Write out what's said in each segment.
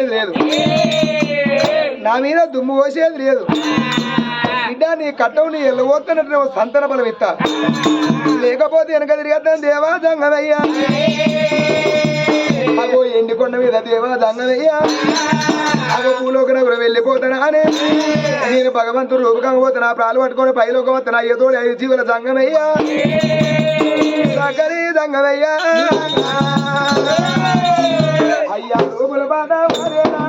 పోసేది లేదు, నా మీద దుమ్ము పోసేది లేదు. బిడ్డ నీ కట్టవు నీ ఎల్లబోతున్నట్టు సంతన బలం ఇస్తా, లేకపోతే వెనక తిరిగేద్దాం దేవా జంగమయ్యా. అగో ఎండికొండ మీద దేవా జంగమయ్యా, అగో భూలోకన కూడా వెళ్ళిపోతానా అని నేను భగవంతుడు రూపకంగా ప్రాలు పట్టుకొని పైలోకి వస్తున్నా. ఏదోడు 5 జీవుల జంగమయ్యా, సకరి జంగమయ్యా. అయ్యా లోపల బాధ మారేనా,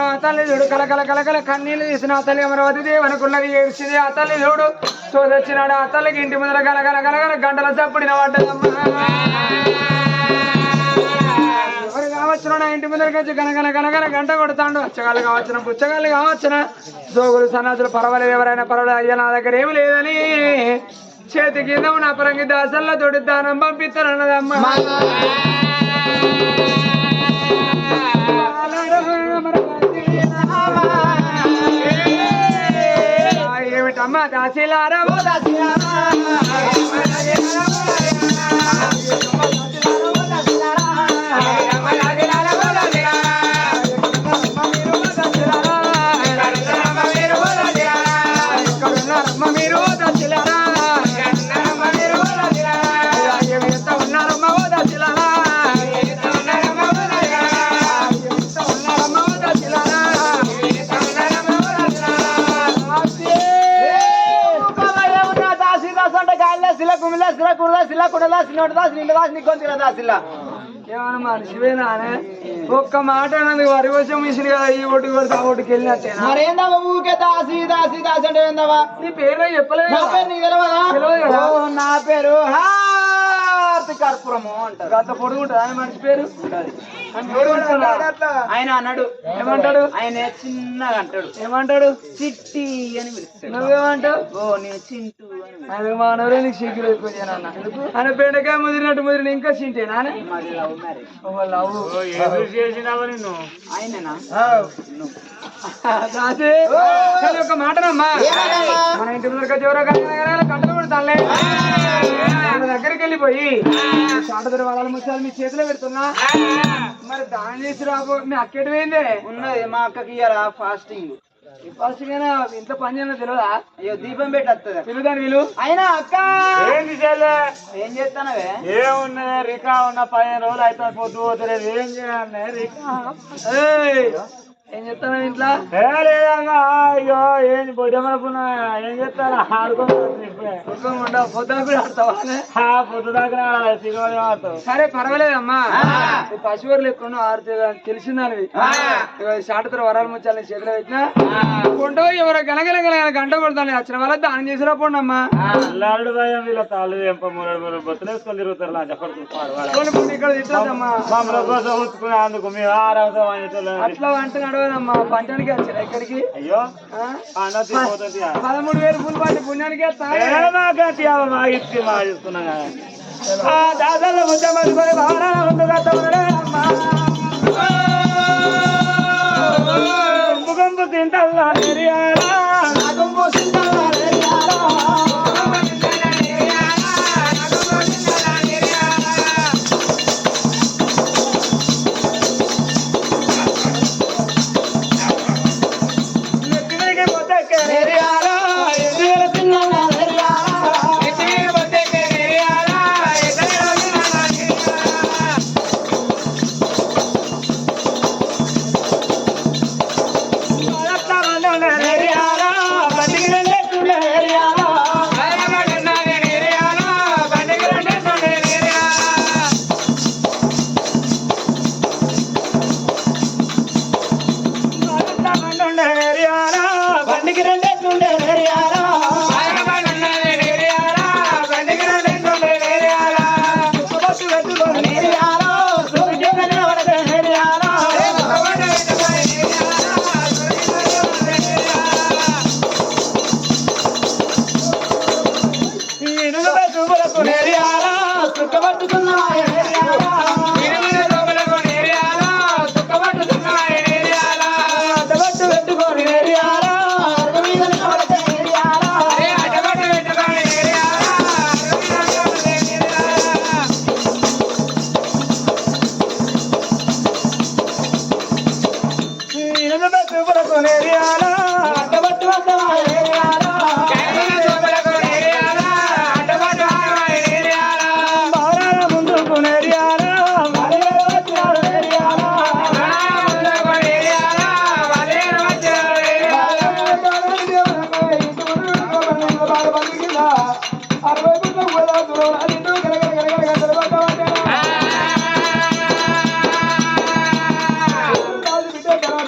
ఆ తల్లి చూడు కలకల కలకల కన్నీళ్లు తీసిన ఆ తల్లి అమరావతి దేవి అనుకున్నది ఏడ్చింది ఆ తల్లి చూడు సోదొచ్చినాడు ఆ తల్లికి ఇంటి ముందర గలగల గలగల గంటల చప్పుడిన పడ్డదమ్మా ఎవరు కావచ్చున నా ఇంటి ముందర వచ్చి గనగన గనగన గంట కొడతాడు వచ్చగాళ్ళు కావచ్చున పుచ్చగాళ్ళు కావచ్చున జోగులు సన్నాసులు పర్వాలేదు ఎవరైనా పర్వాలేదు అయ్యా నా దగ్గర ఏమి లేదని చేతి కింద నా పరంగి దాసల్లో తోడి దానం పంపిస్తానన్నదమ్మా ఏమిటమ్మా దాసిలారా ఏమన్నా మనిషివేనా ఒక్క మాట అన్నది వరి కోసం మిషన్ కదా ఈ ఓటుకి పడితే ఆ ఓటుకి వెళ్ళినట్టేనా మరేందమ్మా ఊకే దాసి దాసి దాసి అంటే ఏందమ్మా నీ పేరు చెప్పలేదు నా పేరు నీకు తెలియదా? ఓ, నా పేరు హారతి కర్పూరము అంటారు. అంత పొడుగుంటుంది ఆయన మనిషి పేరు ఆయన అన్నాడు ఏమంటాడు ఆయన చిన్నగా అంటాడు ఏమంటాడు చిట్టి అని పిలుస్తాడు. నువ్వేమంటావు ఓ నేను చింటూ అని పిలుస్తాడు. ఆయన మానవులే నీకు సిగ్గులు ఎక్కువ చేయనన్న ఆయన బెండకాయ ముదిరినట్టు ముదిరిన ఇంకా చింటేనా మాది లవ్ మ్యారేజ్. ఆయననా ఒక మాటనమ్మా మన ఇంటి ముందర ఎవరో కంటలు పెడతానులే ఆయన దగ్గరికి వెళ్ళిపోయి చాటదర వాళ్ళ ముచ్చాలు మీ చేతిలో పెడుతున్నా మరి దాని చేసి రాబో మీ అక్కేటి పోయిందే ఉన్నది మా అక్కకి ఇయ్యారా ఫాస్టింగ్. ఫస్ట్ గానే ఇంత పని చేయడం తెలియదా అయ్యో దీపం పెట్టేస్తుంది పిలుదాని వీలు అయినా అక్క ఏంటి చేయలే ఏం చేస్తానవే ఏమున్నది రికా ఉన్న 15 రోజులు అయితే పొద్దు పోతలేదు ఏం చేయాలి రికా ఏం చెప్తాను ఇంట్లో లేదమ్మా అయ్యో ఏం పొద్దుమనుకున్నా ఏం చెప్తాను ఆడుకోకుండా పొద్దున కూడా ఆడతావా పొద్దు దాకా ఆడతావు సరే పర్వాలేదమ్మా పశువులు ఎక్కువ ఆడుతా తెలిసిందానివి షాటతో వరాలు ముచ్చాలని చేతిలో పెట్టినా కొంటో ఎవరో గనగల గనగల గంట కొడతాను వచ్చిన వాళ్ళ దానం చేసినా పోండమ్మా అల్లారుడు భయం వీళ్ళ తాళ్ళు ఎంప మూడు బొత్తులేసుకొని తిరుగుతారు నా చెప్పడు ఇక్కడ తిట్టద్దమ్మా కోసం ఉంచుకునే అందుకు మీరు ఆరవుతాం అట్లా వంట నడవదమ్మా పంచానికి వచ్చారు ఎక్కడికి అయ్యో 13,000 పూలు పాటి పుణ్యానికి మాగిచ్చి మా చూసుకున్నాం దాదాపు కొంచెం పడుకొని భావన ముందుగా గుంపు తింటల్లా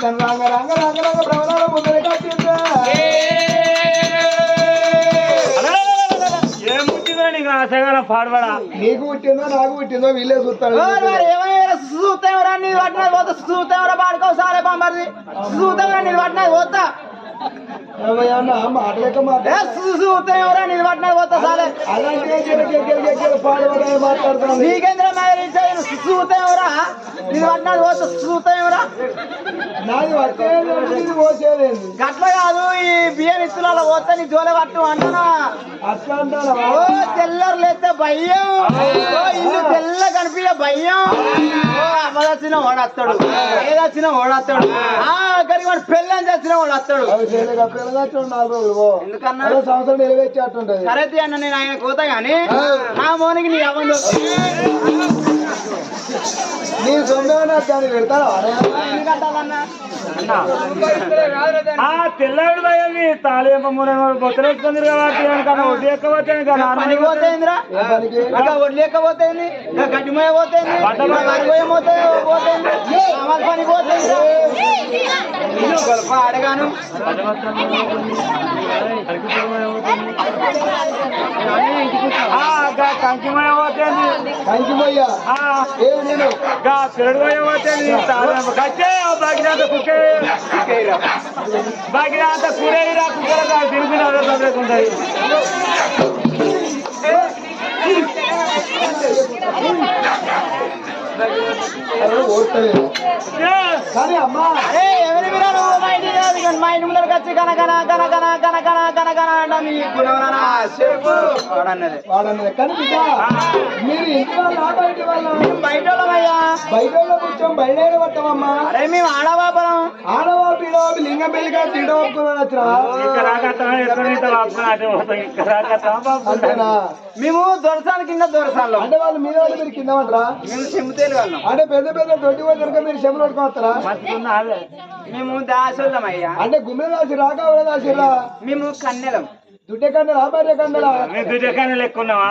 రంగ రంగ రంగరంగ భ్రమణాల ముందర కట్టిందా ఏం పుట్టిందో నీకు ఆశగా పాడబడా నీకు పుట్టిందో నాకు పుట్టిందో వీళ్ళే చూస్తాడు ఏమైనా చూస్తామరా నీ పట్టినది పోతా చూస్తామరా పాడుకోసారే పంపది చూస్తామరా నీ పట్టినది పోతా ఏమయ్యా మాటలేక మాట చూస్తామరా నీ పట్టినది పోతా సారే అలాంటి పాడబడే మాట్లాడుతున్నాను నీకేంద్ర మ్యారేజ్ చూస్తామరా నీ పట్టినది పోతా చూస్తామరా నాది వచ్చేది పోసేదేంది గట్ల కాదు ఈ బియ్యం ఇత్తులలో పోతే నీ జోలే పట్టు అంటున్నా అట్లా అంటారా ఓ తెల్లరు లేస్తే భయం ఓ ఇల్లు తెల్ల కనిపించే భయం ఓ అమ్మదచ్చిన ఓడస్తాడు ఏదొచ్చినా ఓడస్తాడు గరి వాడు పెళ్ళని తెచ్చిన ఓడస్తాడు అవి చేయలేక పిల్లగా 4 రోజులు పో. ఎందుకన్నా అదో సంవత్సరం నిలవేచ్చేట్టుంటది సరే అన్న నేను ఆయన కోతా గాని నా మోనికి నీ అవ్వండు నీ సొంతంగా దాన్ని పెడతారా ఎందుకంటావన్నా తెల్లవాడు భయం తాళి బొత్తలేసుకుంది కాబట్టి కన్నా వడ్డీ ఎక్కువ పని పోతేంద్రా వడ్లేకపోతేంది గడ్డి మొయ పోతేంది వరిగోయ పోతేంది పని పోతేంద్రా అడగాను కంకిమయ పోతుంది కంకిమయ్యా ఏమి నేను పిల్లడు పోయే పోతుంది కచ్చే బాగినంత కుక్కే బాగినంత కూరేరా కుక్కర తిరుగుతున్నారు ఉంటుంది కానీ అమ్మా ఎవరి మీరు మా ఇంటి కాదు మా ఇంటి ముందరకు వచ్చి వాడన్నది కానీ మీరు ఇంటి వాళ్ళ బయట వాళ్ళ బయట వాళ్ళమయ్యా బయట వాళ్ళ కూర్చొం బయట పట్టమమ్మా అరే మేము ఆడవాపరం ఆడవా పీడవాపి లింగం పెళ్లిగా తింటూ ఒప్పుకున్నాను అంతేనా మేము దొరసాల కింద దొరసాలు అంటే వాళ్ళు మీద వాళ్ళు మీరు కింద పట్టరా మేము చెమ్ముతేలు వాళ్ళం అంటే పెద్ద పెద్ద దొడ్డి పోయి మీరు చెప్పులు పట్టుకోవస్తారా మేము దాసోళ్ళం అయ్యా అంటే గుమ్మె దాసి రాక ఎవరో దాసిరా మేము కన్నెలం దుడ్డే కండలా భార్య కండలా దుజకాన్ని లెక్కున్నావా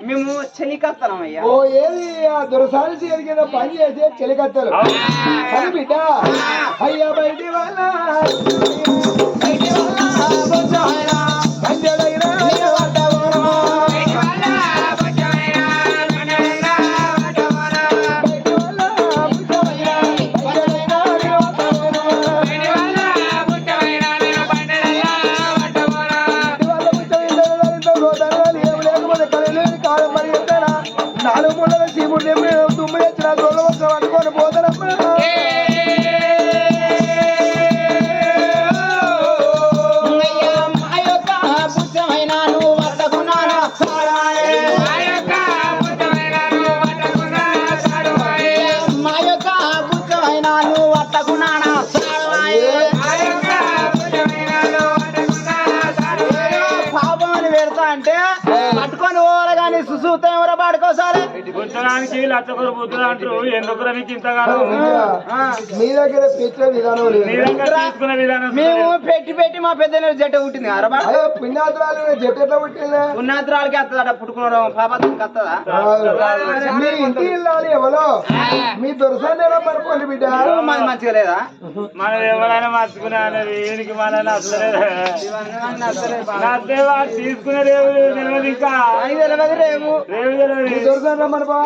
మేము చెలికత్తనం అయ్యా ఓ ఏది ఆ దొరసారి ఎదిగిన పని చేసి చెలికత్తలు కానీ బిడ్డ అయ్యా బయటి వాళ్ళ బుద్ధడానికి లచ్చకొర బుద్ధులు అంటారు ఎందుకు మీకు ఇంతగానో మీ దగ్గర పెట్టే విధానం లేదు నీ దగ్గర తీసుకునే విధానం మేము పెట్టి పెట్టి మా పెద్ద జట్ట పుట్టింది అరబా పుణ్యాతురాలు జట్టు ఎట్లా పుట్టిందా పుణ్యాతురాలకి వస్తుందట పుట్టుకున్నాడు పాపానికి వస్తుందా మీరు ఇంటికి వెళ్ళాలి ఎవరో మీ దొరసాన్ని ఎలా పడుకోండి బిడ్డ మాది మంచిగా లేదా మనం ఎవరైనా మార్చుకునే అనేది వీడికి మన నచ్చలేదు తీసుకునే రేవు తెలియదు ఇంకా రేపు రేవు తెలియదు మీ దొరసాన్ని రమ్మని బా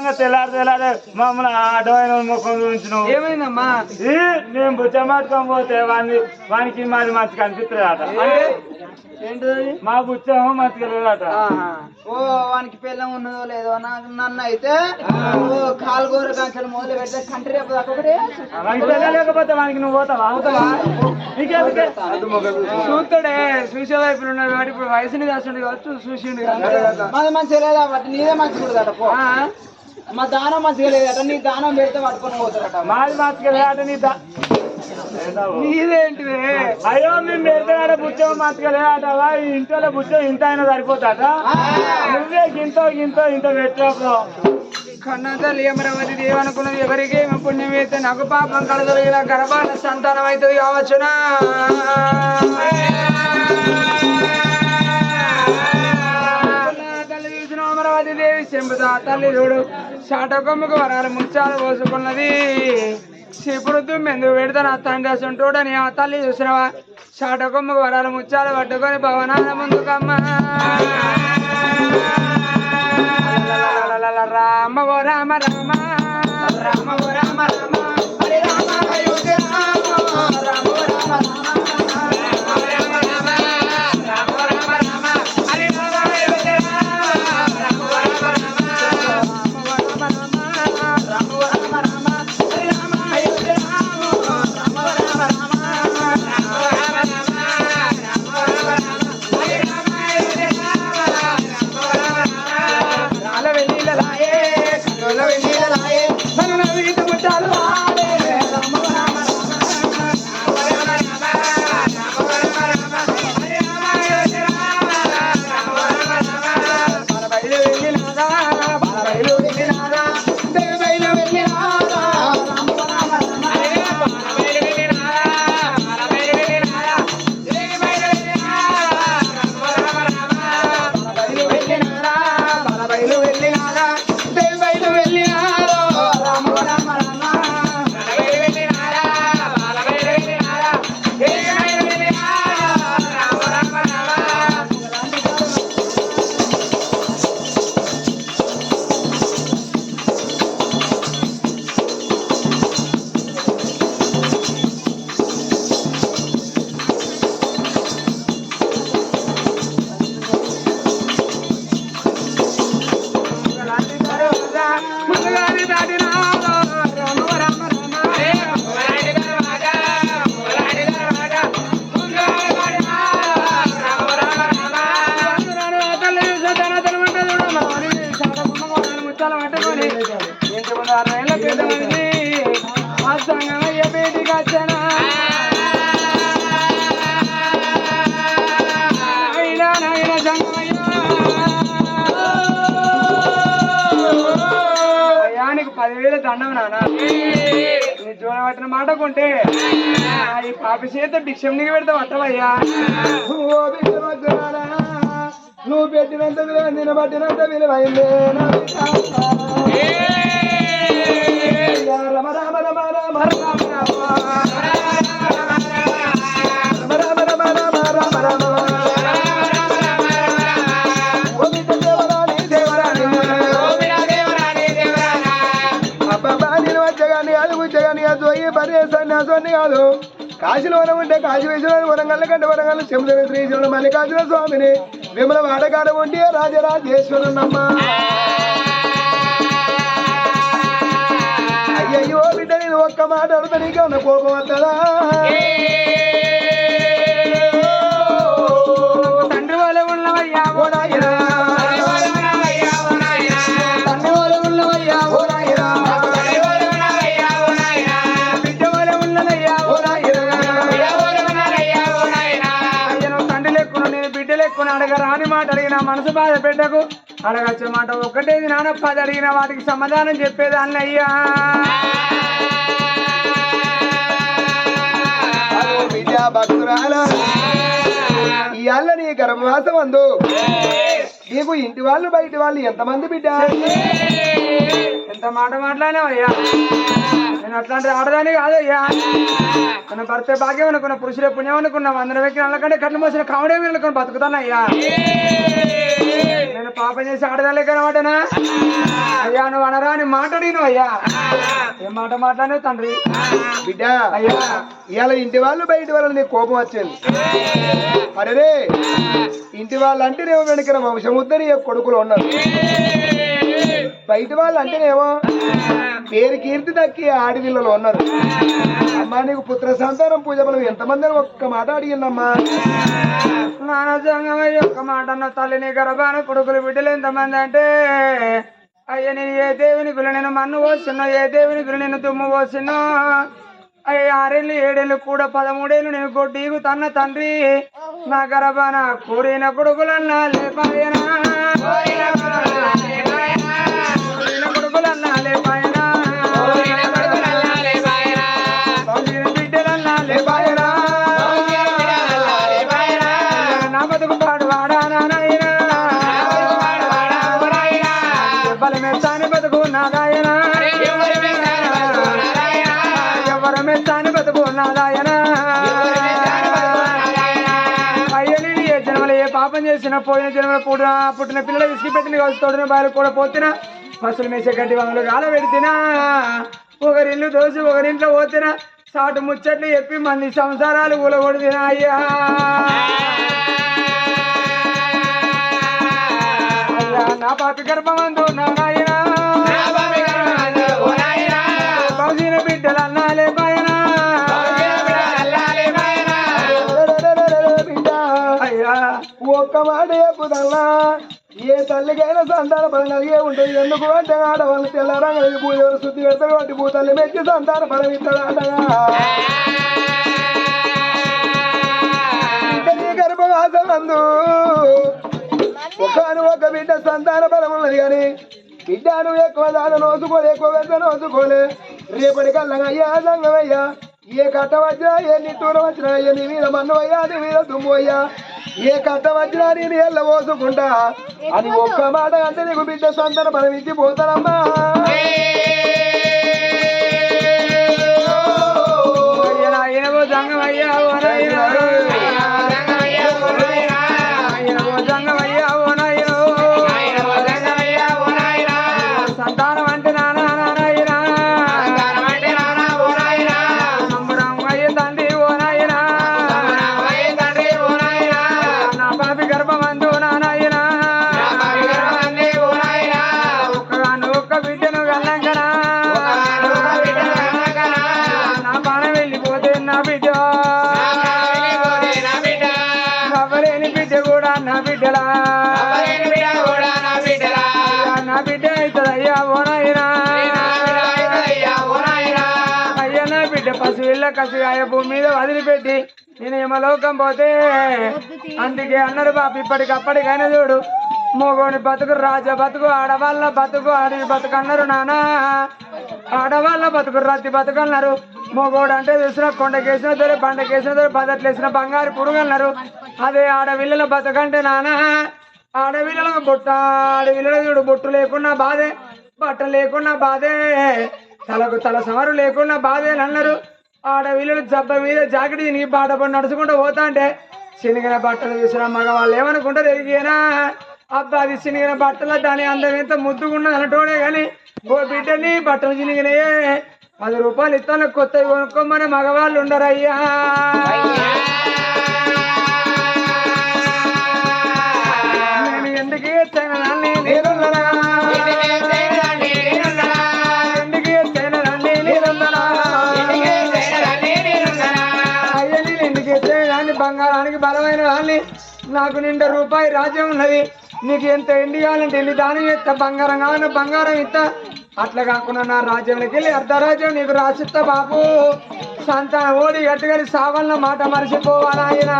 తెల్లారు మమ్మల్ని ఆటోయిన ముఖం చూపించిన ఏమైందమ్మా నేను బుచ్చ మాట్టుకొని పోతే వానికి మాది మంచిగా అనిపిస్తుంది అట ఏంటిది మా బుచ్చం మంచిగా లేదట ఓ వానికి పిల్లం ఉన్నదో లేదో నాకు నన్ను అయితే కాలుగోర కంచెలు మొదలు పెడితే కంటి రేపు వానికి లేకపోతే వానికి నువ్వు పోతావా నీకెందుకే చూస్తాడే చూసే వైపులు ఉన్నాడు కాబట్టి ఇప్పుడు వయసుని కాస్తుండే కావచ్చు చూసిండు మాది మంచిగా లేదా బట్టి నీదే మంచి కూడా పో మా దానం మంచిగా లేదట నీ దానం పెడితే పట్టుకొని పోతారట మాది మాత్రమే నీ నీదేంటిదే అయ్యో మేము పెడతాడ బుచ్చం మాత్రమే ఆటవా ఇంట్లో బుచ్చం ఇంత అయినా సరిపోతాట నువ్వే ఇంత పెట్టావు కన్నతల్లి అమరావతి దేవనుకున్నది ఎవరికి పుణ్యం అయితే నాకు పాపం కలదు ఇలా గర్భాన సంతానం అవుతుంది కావచ్చునా తల్లి చూసిన అమరావతి దేవి చెంపుతా తల్లి చూడు షాటకొమ్మకు వరాలు ముచ్చాలు పోసుకున్నది శిపురుద్దు మెందుకు పెడతాను ఆ తండ్రి అసంటోడని ఆ తల్లి చూసినవా షాటకొమ్మకు వరాలు ముచ్చాలు పట్టుకొని భవనాల ముందుకమ్మ రామ ఓ రామ రామ రామ ఓ రామ రామ హరి రామ అయోధ్య రామ రామ ఓ రామ రామ రామ రామ రామ హరి రామ అయోధ్య రామ రామ ఓ రామ రామ రామ ఓ రామ రామ హరి రామ అయోధ్య రామ రామ ఓ రామ రామ రామ ఓ రామ రామ రామ ఓ రామ రామ హరి రామ అయోధ్య రామ రామ ఓ రామ రామ రాల వెన్నీలలాయే కన్నుల వెన్నీలలాయే మన వీధి ముట్టాలు వాడే రామ రామ రామ రామ రామ రామ హరి రామ అయోధ్య రామ రామ రామ బాలబైలు వెళ్ళినాదా బాలబైలు వెళ్ళినాదా దేవబైలు వెళ్ళినాదా రామ రామ రామ బాలబైలు వెళ్ళినాదా బాలబైలు వెళ్ళినాదా దేవబైలు వెళ్ళినాదా రామ రామ రామ బాలబైలు వెళ్ళినాదా బాలబైలు వెళ్ళినాదా దేవబైలు వెళ్ళినాదా రామ రామ రామ బాలబైలు వెళ్ళినాదా బాలబైలు వెళ్ళినాదా దేవబైలు వెళ్ళినాదా రామ రామ రామ ముందుగాని దాటినాదో రామ రామ రామ ముందుగాని దాటినాదో రామ రామ రామ తల్లి సతనతను ఉంటుంది మనవని శాతకుమ్మని ముచ్చాలు పట్టుకొని ఇంటి ముందు 6 ఏళ్ళ పెద్ద మనిషి ఆ సంగమయ్య బేటికి వచ్చానా నాయన సంగమయ్య అయ్యానికి 10,000 దండం నానా నీ జోడ పట్టిన మాట కొంటే ఈ పాపి చేత భిక్షం నీకు పెడతా పట్టవయ్యా ఓ బిడ్డమగ్గురాలా, నువ్వు పెట్టినంత విలువ నేను పట్టినంత విలువైందే నా బిడ్డ. రమ రామ రమ రామ రామ రామ రామ రామ రామ రామ రామ ఓ బిడ్డ దేవరాని దేవరాని అబ్బబ్బా నేను వచ్చగాని అది వచ్చగాని అది పోయి పర్యేసాన్ని అసోన్ని కాదు కాశీలో ఉంటే కాశీ వేసిన వరంగల్ కంటే వరంగల్ చెముల శ్రీశైలం మల్లికార్జున స్వామిని విమల వాడకాడ ఉంటే రాజరాజేశ్వరునమ్మ అయ్యయ్యో బిడ్డ నేను ఒక్క మాట అడుగుతా నీకే ఉన్న కోపం వస్తుందా తండ్రి వాళ్ళ ఉన్నవయ్యా ఓ నాయనా తండ్రి వాళ్ళ ఉన్నవయ్యా ఓ నాయనా బిడ్డ వాళ్ళ ఉన్నదయ్యా ఓ నాయనా అయ్యను తండ్రి లెక్కున నేను బిడ్డ లెక్కున అడగరాని మాట అడిగిన మనసు బాధ పెట్టకు అడగచ్చే మాట ఒక్కటేది నాన్న 10 అడిగిన వాటికి సమాధానం చెప్పేదాన్ని అయ్యా అదో బిడ్డ భక్తురాల ఇవాళ నీ గర్భవాసం అందు నీకు ఇంటి వాళ్ళు బయట వాళ్ళు ఎంతమంది బిడ్డ ఎంత మాట మాట్లాడినావయ్యా నేను అట్లాంటి ఆడదాని కాదయ్యా మన భర్త భాగ్యం అనుకున్న పురుషులే పుణ్యం అనుకున్నా 100 వ్యక్తుల కంటే కళ్ళు మోసిన కావడే అనుకుని బతుకుతానయ్యా నేను పాపం చేసి ఆడదాలే కనమాటనా అయ్యా నువ్వు అనరాని మాట్లాడిను అయ్యా ఏం మాట మాట్లాడినావు తండ్రి బిడ్డ అయ్యా ఇవాళ ఇంటి వాళ్ళు బయట వాళ్ళు నీకు కోపం వచ్చింది అరే ఇంటి వాళ్ళు అంటేనేమో వెనకన వంశముద్దరి కొడుకులు ఉన్నారు బయట వాళ్ళు అంటేనేమో పేరు కీర్తి దక్కి ఆడపిల్లలు ఉన్నారు అమ్మా నీకు పుత్ర సంతానం పూజ బలం ఎంతమంది ఒక్క మాట అడిగిందమ్మా నాన్న సంగమయ్య ఒక్క మాట అన్న తల్లిని గర్భాన కొడుకులు బిడ్డలు ఎంతమంది అంటే అయ్య నేను ఏ దేవుని గురి నేను మన్ను పోస్తున్నా, ఏ దేవుని గురి నేను దుమ్ము పోస్తున్నా. అయ్య 6 ఏళ్ళు 7 ఏళ్ళు కూడా 13 ఏళ్ళు నేను గొడ్డీగు తన్న తండ్రి నా గర్భాన కూడిన కొడుకులన్నా లేపాయనా, కొడుకులన్నా లేపాయనా, బిడ్డలన్నా లేపాయనా, నా బతుకు పాడు వాడా నాయనా, బలమెత్తాని బతుకు నాదాయనా, ఎవరమెత్తాని బతుకు నాదాయనా. అయ్యని ఏ జన్మలో ఏ పాపం చేసినా పోయిన జన్మలో పుట్టిన పిల్లలు విసిగిపెట్టిన కలిసి తోడిన బాలు కూడా పోతున్నా, పసులు మేసే గడ్డి వంగలు గాల పెడితేనా, ఒకరిల్లు దోసి ఒకరింట్లో పోతున్నా, సాటు ముచ్చట్లు చెప్పి మంది సంసారాలు కూలగొడితేనా. అయ్యా నా పాపి గర్భమందు నాయన బహుశీన బిడ్డలు అన్నాలే పాయనా. అయ్యా ఒక్క మాట చెప్పుదల్లా, ఏ తల్లికైనా సంతాన ఫలం కలిగే ఉంటుంది. ఎందుకు అంటే ఆడవాళ్ళు తెల్లారంగా పూజలు శుద్ధి పెడతారు వాటి భూతల్లి మెచ్చి సంతాన ఫలం ఇస్తాడగా. గర్భవాసం అందు ఒక బిడ్డ సంతాన ఫలం ఉన్నది కానీ బిడ్డను ఎక్కువ దాని నోసుకోలే, ఎక్కువ పెద్ద నోసుకోలే. రేపటి కల్లా అయ్యా సంగమయ్యా, ఏ కట్ట వచ్చినా ఏ నిట్టూరు వచ్చినా అయ్యా నీ మీద మన్ను అయ్యా నీ మీద దుమ్ము అయ్యా, ఏ కట్ట వచ్చినా నేను ఎల్ల పోసుకుంటా అని ఒక్క మాట అంటే నీకు బిడ్డ సంతాన ఫలం ఇచ్చి పోతానమ్మా. సంగమయ్యా సంతానం అంటే నానా నారాయణ సంబరం అయ్యే తండ్రి ఓ నాయన, నా పాపి గర్భమందు నారాయణ ఒక్క బిడ్డను గల్లంకనా, నా పానం వెళ్ళిపోతే నా బిడ్డ నవ్వలేని బిడ్డ కూడా నా బిడ్డలా, నా బిడ్డ అవుతుంది అయ్యా ఓ నాయనా. అయ్యా నా బిడ్డ పశువుల కసిగాయ భూమి మీద వదిలిపెట్టి నేను యమలోకం పోతే, అందుకే అన్నారు బాబు ఇప్పటికప్పటికైనా చూడు, మోగోని బతుకు రాజ బతుకు, ఆడవాళ్ళ బతుకు అడవి బతుకు అన్నారు నానా. ఆడవాళ్ళ బతుకు రత్తి బతుకు అన్నారు, మోగోడు అంటే చూసిన కొండకేసిన దొరి బండకేసిన దొరి బదట్లేసిన బంగారు పురుగు అన్నారు. అదే ఆడవిల్లల బతుకంటే నానా, ఆడవిల్లలకు బొట్ట, ఆడవిల్లల చూడు బొట్టు లేకున్నా బాధే, బట్ట లేకున్నా బాధే, తలకు తల సమరు లేకున్నా బాధే అన్నారు. ఆడవిల్లలు జబ్బ మీద జాకెట్ నీ బాట పడి నడుచుకుంటూ పోతా అంటే చినిగిన బట్టలు చూసిన మగవాళ్ళు ఏమనుకుంటారు ఎరిగేనా, అబ్బా అది చినిగిన బట్టల దాని అందం ఎంత ముద్దుకున్నది అన్నటోడే కానీ ఓ బిడ్డని బట్టలు చినిగినాయే 10 రూపాయలు ఇస్తాను కొత్తవి కొనుక్కోమని మగవాళ్ళు ఉండరయ్యా. నేను ఎందుకు ఇచ్చాను నన్ను నేనుందనా, ఎందుకు ఇచ్చాను నన్ను నేనుందనా, అయ్యా నేను ఎందుకు ఇచ్చాను కానీ బంగారానికి బలమైన కానీ నాకు నిండా రూపాయి రాజ్యం ఉన్నది, నీకు ఎంత ఎండి కావాలంటే ఎండి దానం ఇస్తా, బంగారం కావాలన్నా బంగారం ఇస్తా, అట్లా కాకుండా నా రాజ్యంలోకి వెళ్ళి అర్ధరాజ్యం నీకు రాసిస్తా బాబు. సంతానం ఓడి గట్టుగాని సావన్న మాట మర్చిపోవాలాయన.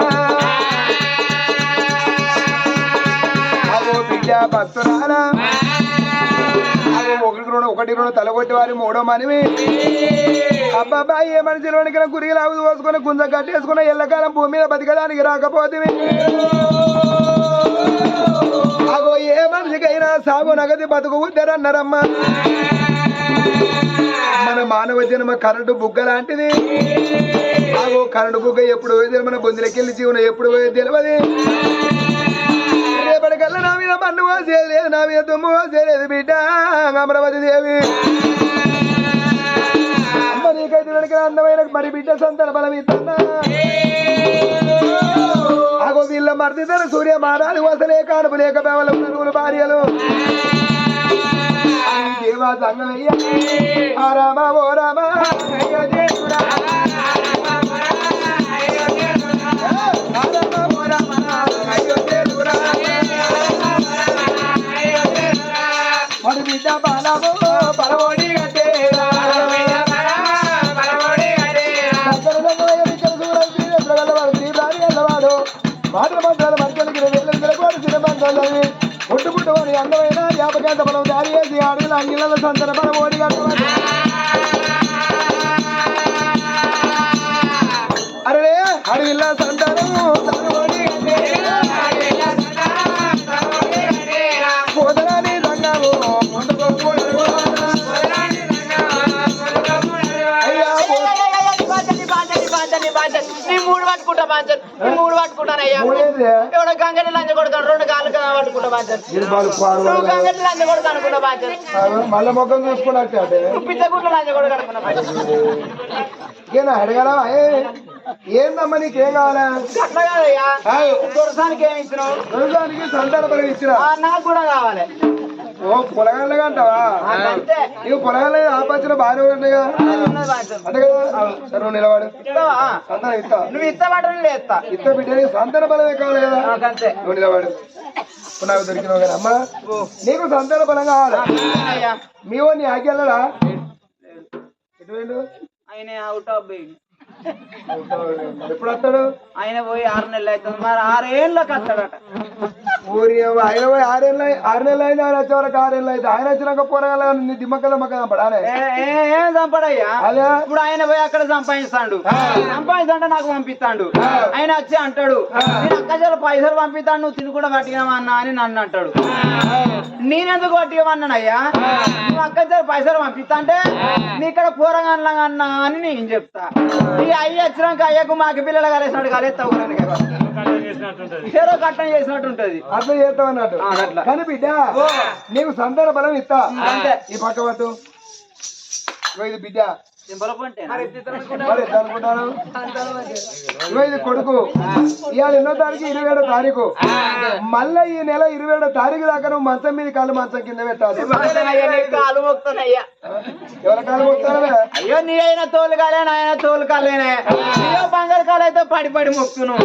బిడ్డ భక్తురాలా, ఒకటి రెండు తలగొట్టి వారి 3వ మనవి. అబ్బాబా ఏ మనిషిలోనికి గురికి లాగుతూ పోసుకొని గుంజ కట్టేసుకున్న ఎల్లకాలం భూమి మీద బతకడానికి రాకపోతే అగో ఏ మనిషికైనా సాగు నగది బతుకు ఉద్దరన్నారమ్మా. మన మానవ జన్మ కరెంటు బుగ్గ లాంటిది. అగో కరెంటు బుగ్గ ఎప్పుడు పోయేది, మన బొందులకెళ్ళి జీవనం ఎప్పుడు పోయేది తెలియదు. రేపటికల్లా నా మీద మన్ను పోసేయలేదు, నా మీద దుమ్ము పోసేయలేదు బిడ్డ అమరావతి దేవి. అమ్మ నీకైతే అందమైన మరి బిడ్డ సంతాన బలం ఇస్తున్నా. అగో వీళ్ళ మర్దిద్దరు సూర్య మారాలు వసలే కానుపు లేక బేవలు నలుగురు భార్యలు. దేవా సంగమయ్య ఆ రామ ఓ రామ మరి బిడ్డ మాటల మంత్రాలు మంత్రాలకి 20,000 విరగోడు సినిమాంతాలు పుట్టు పుట్టుకొని అందమైన జ్ఞాపకాంత బలం దారి వేసి అడుగుల అంగిళ్ళ సంతన బలం ఓడి అరే అడవిల్ల సంతానము పోదరాని రంగాము మూడు పట్టుకుంటానయ్యా ఎవడో గంగటి లంచ కొడతాను 2 కాళ్ళు పట్టుకుంటా బాధ్యత నువ్వు గంగటి లంచ కొడతా అనుకుంటా బాధ్యత మళ్ళీ ముఖం చూసుకున్నట్టు అంటే పిచ్చగుట్లు లంచ కొడక అనుకున్నా బాధ్యత ఏనా అడగల ఏందమ్మా నీకేం కావాలా అట్లా కాదయ్యా దొరసానికి ఏమి ఇచ్చినావు రోజానికి సంతాన బలం ఇచ్చిన నాకు కూడా కావాలి ఓ పొలగాళ్ళగా అంటావా అంతే నువ్వు పొలగాళ్ళ ఆపచ్చిన బాగానే ఉన్నాయిగా అంతే కదా సరే నువ్వు నిలవాడు సంతానం ఇస్తా నువ్వు ఇస్తామంటే లేస్తా ఇస్త బిడ్డ నీకు సంతాన బలమే కావాలి కదా అంతే నువ్వు నిలవాడు ఇప్పుడు నాకు దొరికినావు కదా అమ్మా నీకు సంతాన బలం కావాలి మీ వాడిని ఆకెళ్ళడా ఎటు ఆయన అవుట్ ఆఫ్ బెయిల్ ఎప్పుడు వస్తాడు ఆయన పోయి 6 నెలలు అవుతుంది మరి 6 ఏళ్ళకి వస్తాడట ఊరి ఆయన పోయి 6 నెలలు అయింది ఆయన వచ్చే వరకు 6 ఏళ్ళు అయితే ఆయన వచ్చినాక పోరగాల నీ దిమ్మక్క పడానే ఏం చంపడయ్యా అదే ఇప్పుడు ఆయన పోయి అక్కడ సంపాదిస్తాడు సంపాదిస్తాంటే నాకు పంపిస్తాడు ఆయన వచ్చి అంటాడు నేను అక్కజల పైసలు పంపిస్తాను నువ్వు తిని కూడా పట్టినావా అన్నా అని నన్ను అంటాడు నేనెందుకు పట్టివన్నానయ్యా నువ్వు అక్కజల పైసలు పంపిస్తా అంటే నీ ఇక్కడ కూరగాయలు అన్నా అని నేను చెప్తా ఈ అయ్యి వచ్చినాక అయ్యకు మాకు పిల్లలు కలిసినట్టు కలిస్తావు చెరో కట్టం చేసినట్టు ఉంటది అట్లా చేస్తావు అన్నట్టు అట్లా కానీ బిడ్డ నీకు సంతాన బలం ఇస్తా అంతే ఈ పక్క పట్టు ఇది బిడ్డ మరి ఎట్లా అనుకుంటాను ఇది కొడుకు ఇవాళ 2వ తారీఖు 27వ తారీఖు మళ్ళా ఈ నెల 27వ తారీఖు దాకా నువ్వు మంచం మీద కాలు మంచం కింద పెట్టాలి కాలు మొక్కుతానయ్యా ఎవరి కాలు మొక్కుతానే అయ్యో నీ అయినా తోలు కాలే నాయన తోలు కాలేనే అయ్యో బంగారు కాలు అయితే పడి పడి మొక్కును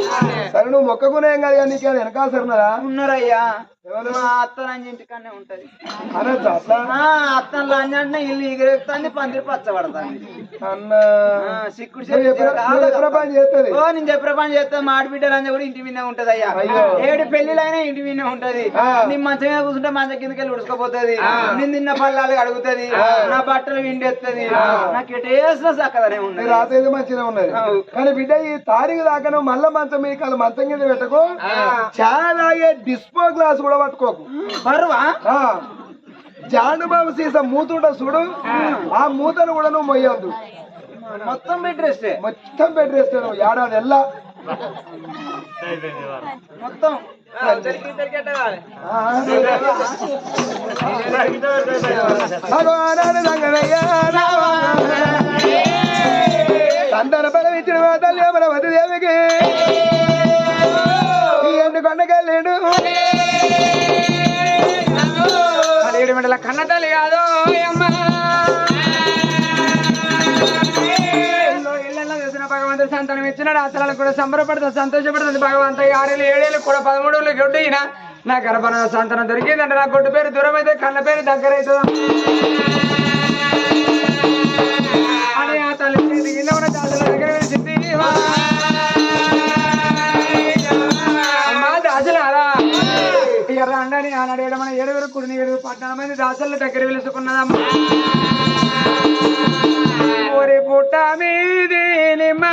సరే నువ్వు మొక్కకునేం కాదు కానీ నీకు వెనకాల సరినదా ఉన్నారయ్యా మా అత్త లంజ ఇంటికనే ఉంటది అనొచ్చా అట్లా అత్తను లంజ అంటే ఇల్లు ఎగిరెక్కుతుంది పందిరి పచ్చబడుతుంది అన్న సిక్కుడు పని చేస్తుంది ఓ నేను చెప్పిన పని చేస్తా మాడిబిడ్డ లంజ కూడా ఇంటి మీదే ఉంటది అయ్యా ఏడు పెళ్లిలైనా ఇంటి మీదే ఉంటది నీ మంచం మీద కూర్చుంటే మంచం కిందకెళ్ళి ఉడుచుకోపోతుంది నేను తిన్న పల్లాలు అడుగుతుంది నా బట్టలు విండేస్తుంది నాకు ఎటేసిన చక్కదనే ఉన్నది రాత అయితే మంచిగా ఉన్నది కానీ బిడ్డ ఈ తారీఖు దాకా నువ్వు మళ్ళా మంచం మీద కాదు మంచం కింద పెట్టకు చాలా డిస్పో గ్లాస్ కూడా పట్టుకోకు బరువా జానుబాబు సీసా మూతుంట చూడు ఆ మూతను కూడా నువ్వు మొయ్యొద్దు మొత్తం బెడ్ రెస్ట్ మొత్తం బెడ్ రెస్ట్ నువ్వు ఏడాది ఎల్లా మొత్తం సంతాన బలం ఇచ్చిన తల్లి మన వద్ద దేవికి ఎండు కొండకెళ్ళాడు మండల కన్న తల్లి కాదు ఇళ్ళల్లో చూసిన భగవంతుడు సంతానం ఇచ్చినాడు అసలు కూడా సంబరపడుతుంది సంతోషపడుతుంది భగవంతు 6 ఏళ్ళు 7 ఏళ్ళు కూడా 13 ఏళ్ళు గొడ్డు అయినా నా గర్భన సంతానం దొరికిందంటే నా గొడ్డు పేరు దూరం అయితే కన్న పేరు దగ్గర అవుతుంది అని ఆ తల్లి కింద ఉన్న దాసుల దగ్గర వెళ్తుంది అమ్మా దాసులారా రండని ఆనాడు మన 7 కుడిని 7 14 మంది దాసుల దగ్గర వెలుసుకున్నదమ్మా ఒరే పుట్ట మీది నిమ్మ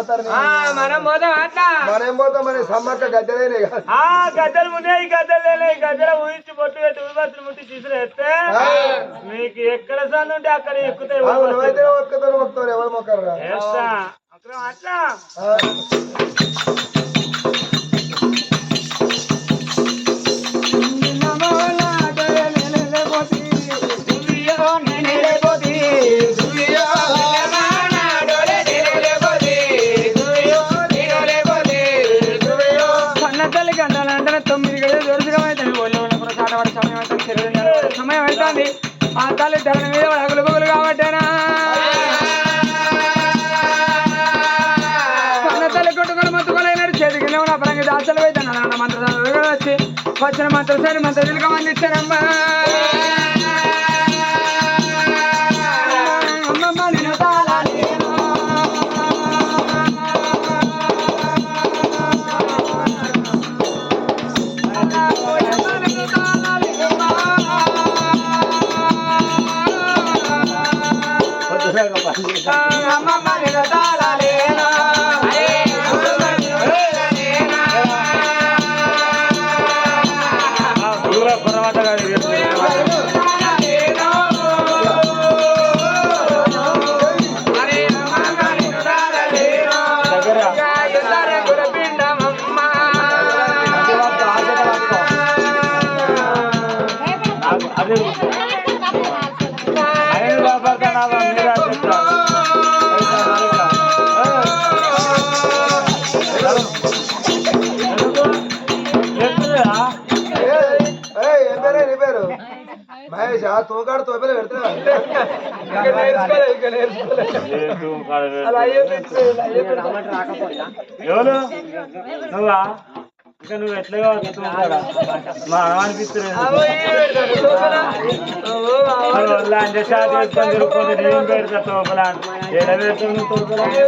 జాతర మనం పోతాం అట్లా మనం ఏం పోతాం మన సమ్మక్క గద్దెలైన గద్దెలు ఉన్నాయి గద్దెలు గద్దెల ఊహించి బొట్టు పెట్టి ఊబత్తులు ముట్టి తీసులు ఎత్తే మీకు ఎక్కడ సందు ఉంటే అక్కడ ఎక్కుతాయి ఒక్కతో మొక్కుతారు ఎవరు మొక్కరు అట్లా సమయం అవుతుంది ఆ తల్లి ధరణ మీద అగులు బగులు కాబట్టేనా కన్న తల్లి కొట్టుకొని మొత్తుకోలేనాడు చేతికి నా పరంగా దాచలు పోయితే మంత్ర వచ్చి వచ్చిన మంత్రసారి మంత్రులకు మంది ఇచ్చారమ్మా అమ్మమ్మ నేను మహేష్ తోకాడు తోపలే పెడతా ఎవరు నువ్వా ఇంకా నువ్వు ఎట్లా మా అనిపిస్తుంది నేను పెడతా తోపల ఎడ పెడతాను తోపల అరే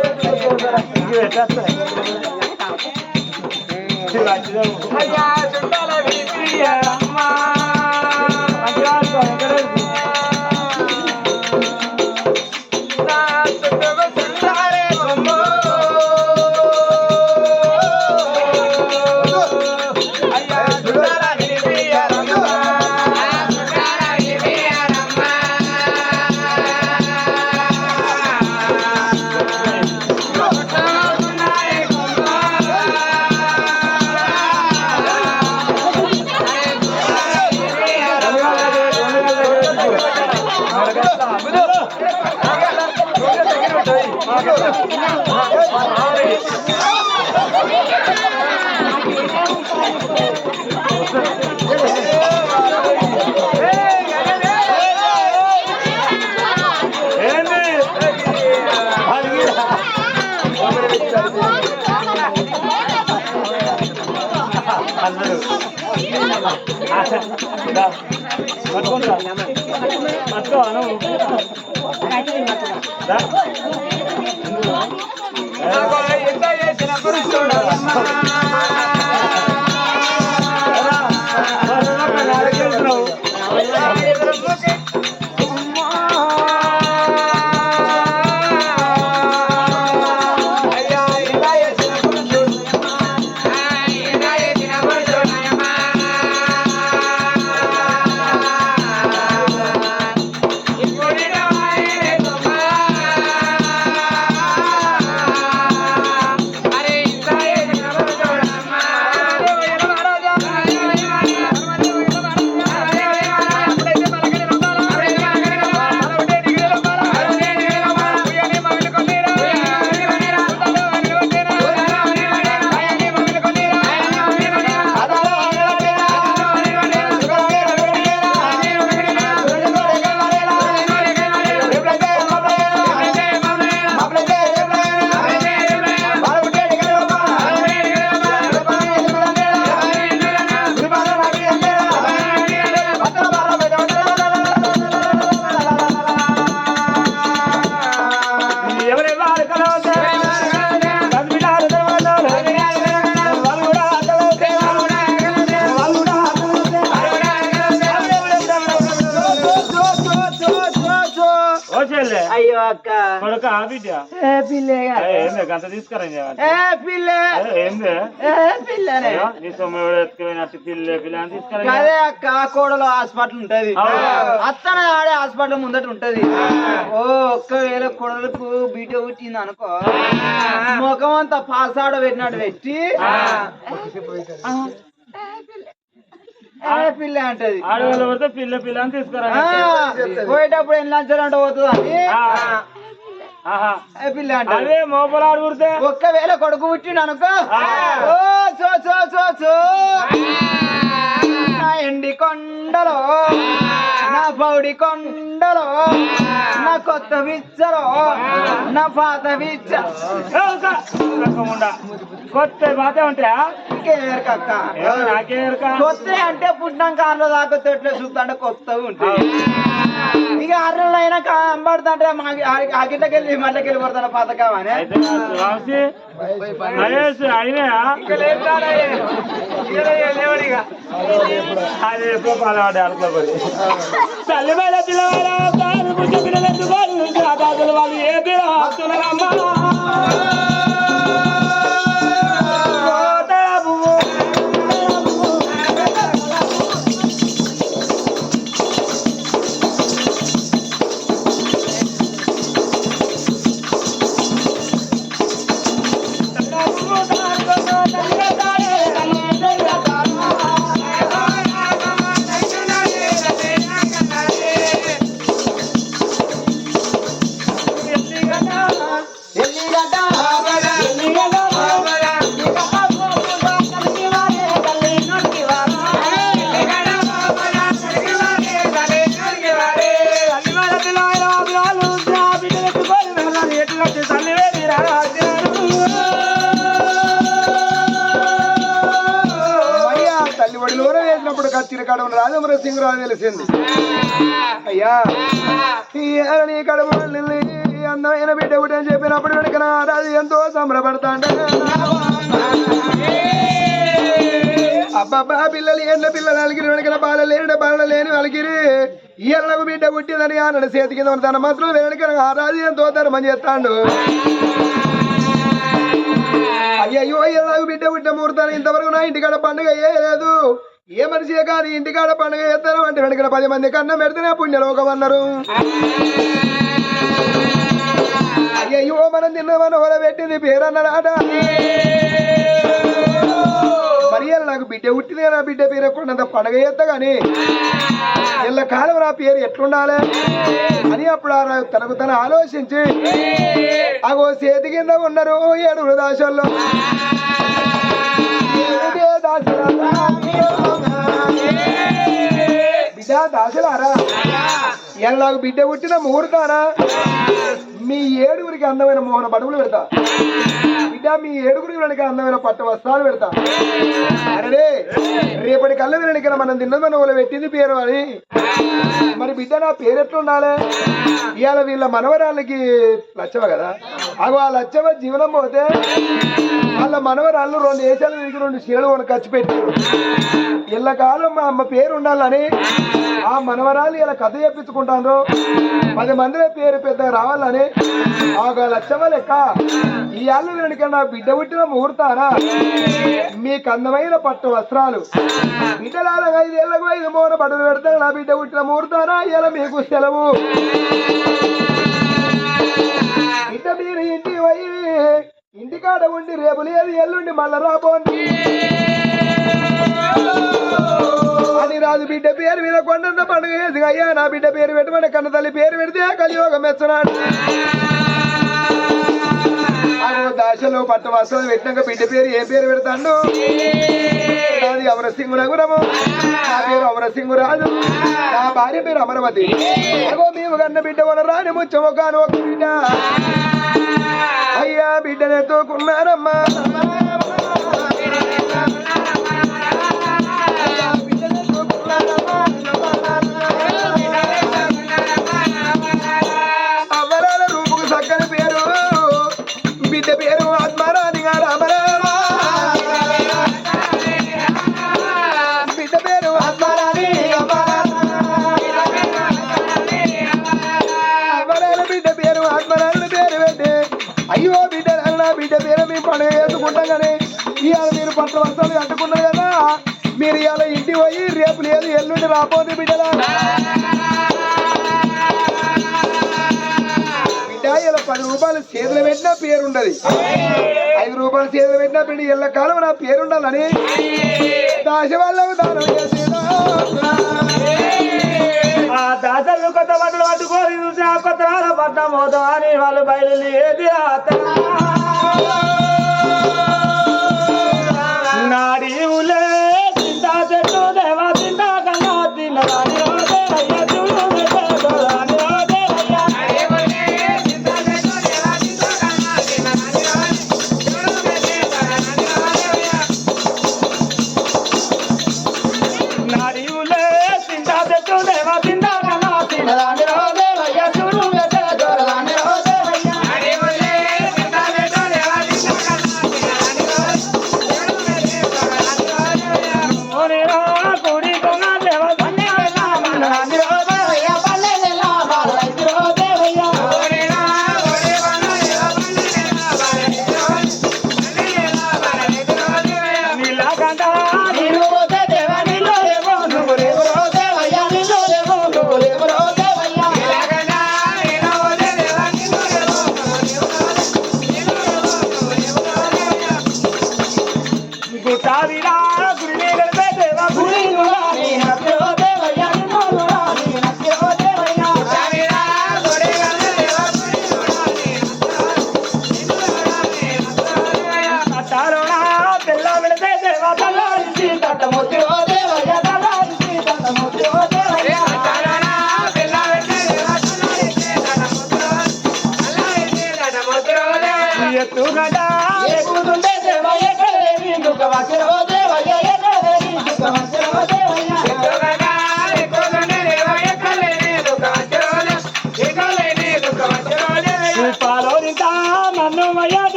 పెళ్ళే అయ్యో అక్క కొడుక బిడ్డ ఏ పిల్లే ఏంది గంత తీసుకురా ఏ పిల్లే ఏంది ఏ పిల్లనే నీ సొమ్ము ఎవరు ఎత్తుకుపోయినట్టు పిల్ల అని తీసుకురా అదే అక్క కోడలో హాస్పిటల్ ఉంటది అత్తన ఆడే హాస్పిటల్ ముందట ఉంటది ఓ ఒక్కవేళ కొడలకు బీట పుట్టింది అనుకో ముఖం అంతా పాసాడ పెట్టినట్టు పెట్టి పిల్ల అంటది ఆడవాళ్ళు పడితే పిల్ల అని తీసుకురా పోయేటప్పుడు ఎన్ని లంచాలంటే పోతుంది అని పిల్ల అంటే అదే మోపలాడు పుడితే ఒక్కవేళ కొడుకు పుట్టిండు అనుకో ఓ సో సో సో సో నా ఎండి కొండలో నా పౌడి కొండలో నా కొత్త విచ్చలో నా పాత విచ్చ కొత్త బాతే ఉంటాయా ఇంకేరకక్క నాకే కొత్త అంటే పుట్టినాక అర్ర దాకా తొట్లే చూస్తుంటే కొత్తగా ఉంటాయి ఇక అర్రలు అయినాక అంబడుతుంటే ఆ గిట్టకెళ్ళి మళ్ళకెళ్ళి పడతాను పథకం అని అయినా అదే ఎప్పుడో పాలవాడే అనుకోబడి తల్లి వేళ పిల్లవాళ్ళు వాళ్ళు ఏ పిల్లమ్మా చిరకాడ రాజమర సింగ్ రాజు తెలిసింది అయ్యా నీ కడుపు అందమైన బిడ్డ ఒకటి అని చెప్పినప్పుడు వెనక రాజు ఎంతో సంబరపడతాంట అబ్బాబ్బా పిల్లలు ఎండ్ల పిల్లలు అలిగిరి వెనకన బాల లేని అలిగిరి ఈయనకు బిడ్డ పుట్టిందని అన్నాడు చేతి కింద తన మాత్రం వెనక రాజు ఎంతో ధర్మం చేస్తాడు అయ్యయ్యో ఈయనకు బిడ్డ పుట్టిన ముహూర్తాన్ని ఇంతవరకు నా ఇంటికాడ పండుగ లేదు ఏ మనిషే కానీ ఇంటికాడ పండుగ చేస్తాను అంటే వెనకన 10 మంది కన్నా పెడితేనే పుణ్యలోకం అన్నారు అయ్యో మనం తిన్నమని వల పెట్టింది పేరన్నాడా మరి నాకు బిడ్డ పుట్టింది నా బిడ్డ పేరు ఎక్కడంత పండుగ చేస్తా గాని ఎల్ల కాలం నా పేరు ఎట్లుండాలి అని అప్పుడు తనకు తను ఆలోచించి అగో చేతి కింద ఉన్నారు 7 దాసల్లో బిడ్డ దాసలారా నాకు బిడ్డ పుట్టిన ముహూర్తానా మీ 7గురికి అందమైన మోహన బడుగులు పెడతా బిడ్డ మీ 7గురికి వెనక అందమైన పట్టు వస్త్రాలు పెడతా అరే రేపటి కళ్ళ వెనక మనం తిన్నదని వాళ్ళు పెట్టింది పేరు అని మరి బిడ్డ నా పేరు ఎట్లుండాలి ఇవాళ వీళ్ళ మనవరాళ్ళకి లచ్చవ కదా అగో ఆ లచ్చవ జీవనం పోతే వాళ్ళ మనవరాళ్ళు 2 దేశాల వెనక 2 చీరలు కొను ఖర్చు పెట్టారు ఇళ్ళ కాలం మా అమ్మ పేరు ఉండాలని ఆ మనవరాలు ఇలా కథ చెప్పించుకుంటాను 10 మందిలో పేరు పెద్దగా రావాలని ఆ లచ్చవ లెక్క ఈ ఆళ్ళు వెనుక నా బిడ్డ పుట్టిన ముహూర్తానా మీకు అందమైన పట్టు వస్త్రాలు బిడ్డలాగా 5 ఏళ్లకు 5 మోన బట్టలు పెడతాను నా బిడ్డ పుట్టిన ముహూర్తానా ఇలా మీకు సెలవు బిడ్డ మీరు ఇంటికాడ ఉండి రేపు లేదు ఎల్లుండి మళ్ళా రాబోండి అని రాజు బిడ్డ పేరు మీద కొండంత పండుగ చేసి అయ్యా నా బిడ్డ పేరు పెట్టమని కన్న తల్లి పేరు పెడితే కలియోగం మెచ్చనాడు దాశలో పట్టు వస్త్రాలు పెట్టినాక బిడ్డ పేరు ఏ పేరు పెడతాడు నాది అమరసింగు నగురము నా పేరు అమరసింగు రాజు నా భార్య పేరు అమరవతి అగో మేము కన్న బిడ్డ వన రాని ముచ్చము కాను ఒక బిడ్డ అయ్యా బిడ్డనెత్తుకున్నారమ్మా అమరాల రూపుకు చక్కని పేరు బిడ్డ పేరు ఆత్మారాణి గారు అమరామా బిడ్డ పేరు ఆత్మారాణి అమరాల పండుగ చేసుకుంటాం కానీ ఇవాళ మీరు పట్ల వస్త్రాలు కట్టుకున్నారు కదా మీరు ఇవాళ ఇంటికి పోయి రేపు లేదు ఎల్లుండి రాబోదు బిడ్డలా బిడ్డ ఇలా 10 రూపాయలు చేతులు పెట్టినా పేరుండదు 5 రూపాయలు చేతులు పెట్టినా బిడ్డ ఎల్ల కాలం నా పేరుండాలని దాశ వాళ్ళకు దానం చేసేదా ఆ దాతలు కొత్త బట్టలు పట్టుకొని చూసి ఆ పత్రాల పట్టం పోతాం అని వాళ్ళు బయలు ఏది నాడి ఉలే చింతా చెట్టు దేవా చింతా కన్నా తిన్నదాని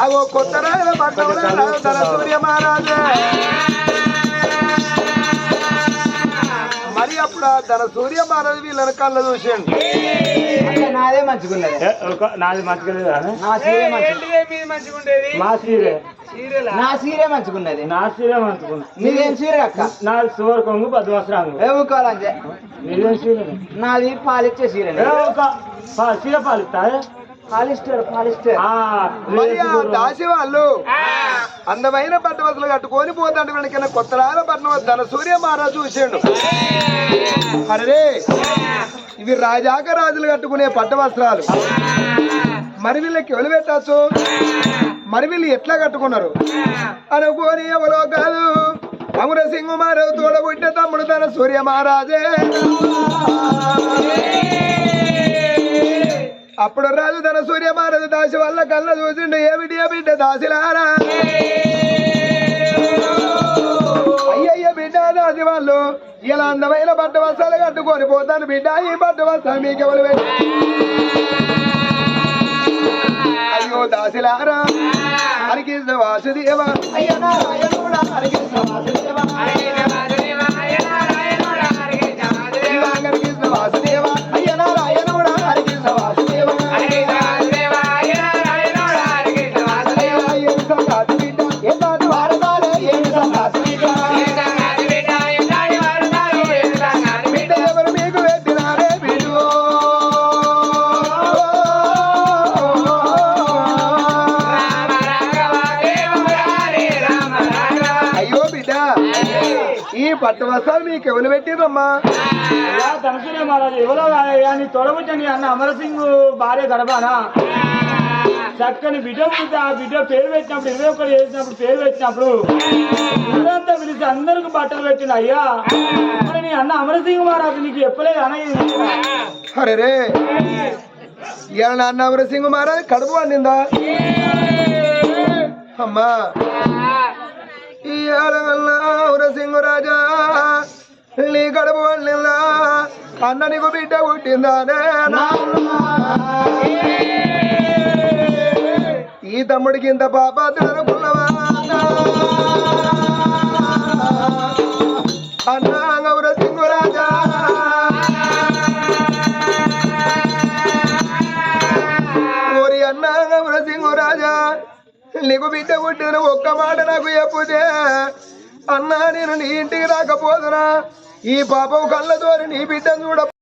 అవో కొత్త రాజుల పట్టణంలో ధన సూర్య మహారాజు మరి అప్పుడు ఆ ధన సూర్య మహారాజు వీళ్ళని కళ్ళు చూసిండు నాదే మంచిగున్నది నాది మంచిగా నా సీరే మా సీరే నా సీరే మంచిగున్నది నా సీరే మంచుకున్నా నీదేం సీరే అక్క నాది సువర్ కొంగు 10 వస్త్రాంగు ఏముకోవాలంటే నీదేం సీరే నాది పాలిచ్చే సీరే సీర పాలిస్తా పాలిస్టర్ మరి ఆ దాసి వాళ్ళు అందమైన పట్టువసలు కట్టుకొని పోతాడు వెనకైనా కొత్త రాజుల పట్టణం ధన సూర్య మహారాజు చూసిండు అరే ఇవి రాజాక రాజులు కట్టుకునే పట్టు వస్త్రాలు మరి వీళ్ళకి ఎవరు పెట్టచ్చు మరి వీళ్ళు ఎట్లా కట్టుకున్నారు అనుకోని ఎవరో కాదు అమరసింహ మహారాజు తోడబుట్టే తమ్ముడు ధన సూర్య మహారాజే అప్పుడు రాజు ధన సూర్య మహారాజు దాసి వల్ల కళ్ళ చూసిండు ఏమిటి బిడ్డ దాసిలారా అయ్యయ్య బిడ్డ దాసి వాళ్ళు ఇలా అందమైన పట్టు వస్త్రాలు కట్టుకొని పోతాను బిడ్డ ఈ పట్టు వస్త్రాలు మీకు ఎవరు పెట్టి అయ్యో దాసిలారా హరికృష్ణ వాసుదేవ అయ్యో నారాయణుడా హరికృష్ణ వాసుదేవ హరికృష్ణ వాసుదేవ అయ్యో నారాయణుడా హరికృష్ణ వాసుదేవ పట్టు వస్త్రాలు మీకు ఎవరు పెట్టిరమ్మా ధనసూర్య మహారాజు ఎవరో నీ తొడబుచ్చని అన్న అమరసింగ్ భార్య గర్భానా చక్కని బిడ్డ పుట్టి ఆ బిడ్డ పేరు పెట్టినప్పుడు 21 చేసినప్పుడు పేరు పెట్టినప్పుడు ఊరంతా పిలిచి అందరికి బట్టలు పెట్టిన అయ్యా మరి నీ అన్న అమరసింగ్ మహారాజు నీకు చెప్పలేదు అన్న అరే ఇవాళ నాన్న అమరసింగ్ మహారాజు కడుపు వండిందా అమ్మా సింగు రాజా నీ కడుపు వండిలా అన్న నీకు బిడ్డ పుట్టిందానే ఈ తమ్ముడికి ఇంత పాపాతుడు అనుకున్నవా అన్నా గౌర సింగురాజా ఓరి అన్నా గౌర సింగురాజా నీకు బిడ్డ పుట్టిన ఒక్క మాట నాకు చెప్పుతే అన్నా నేను నీ ఇంటికి రాకపోదునా ఈ పాపం కళ్ళ ద్వారా నీ బిడ్డ చూడ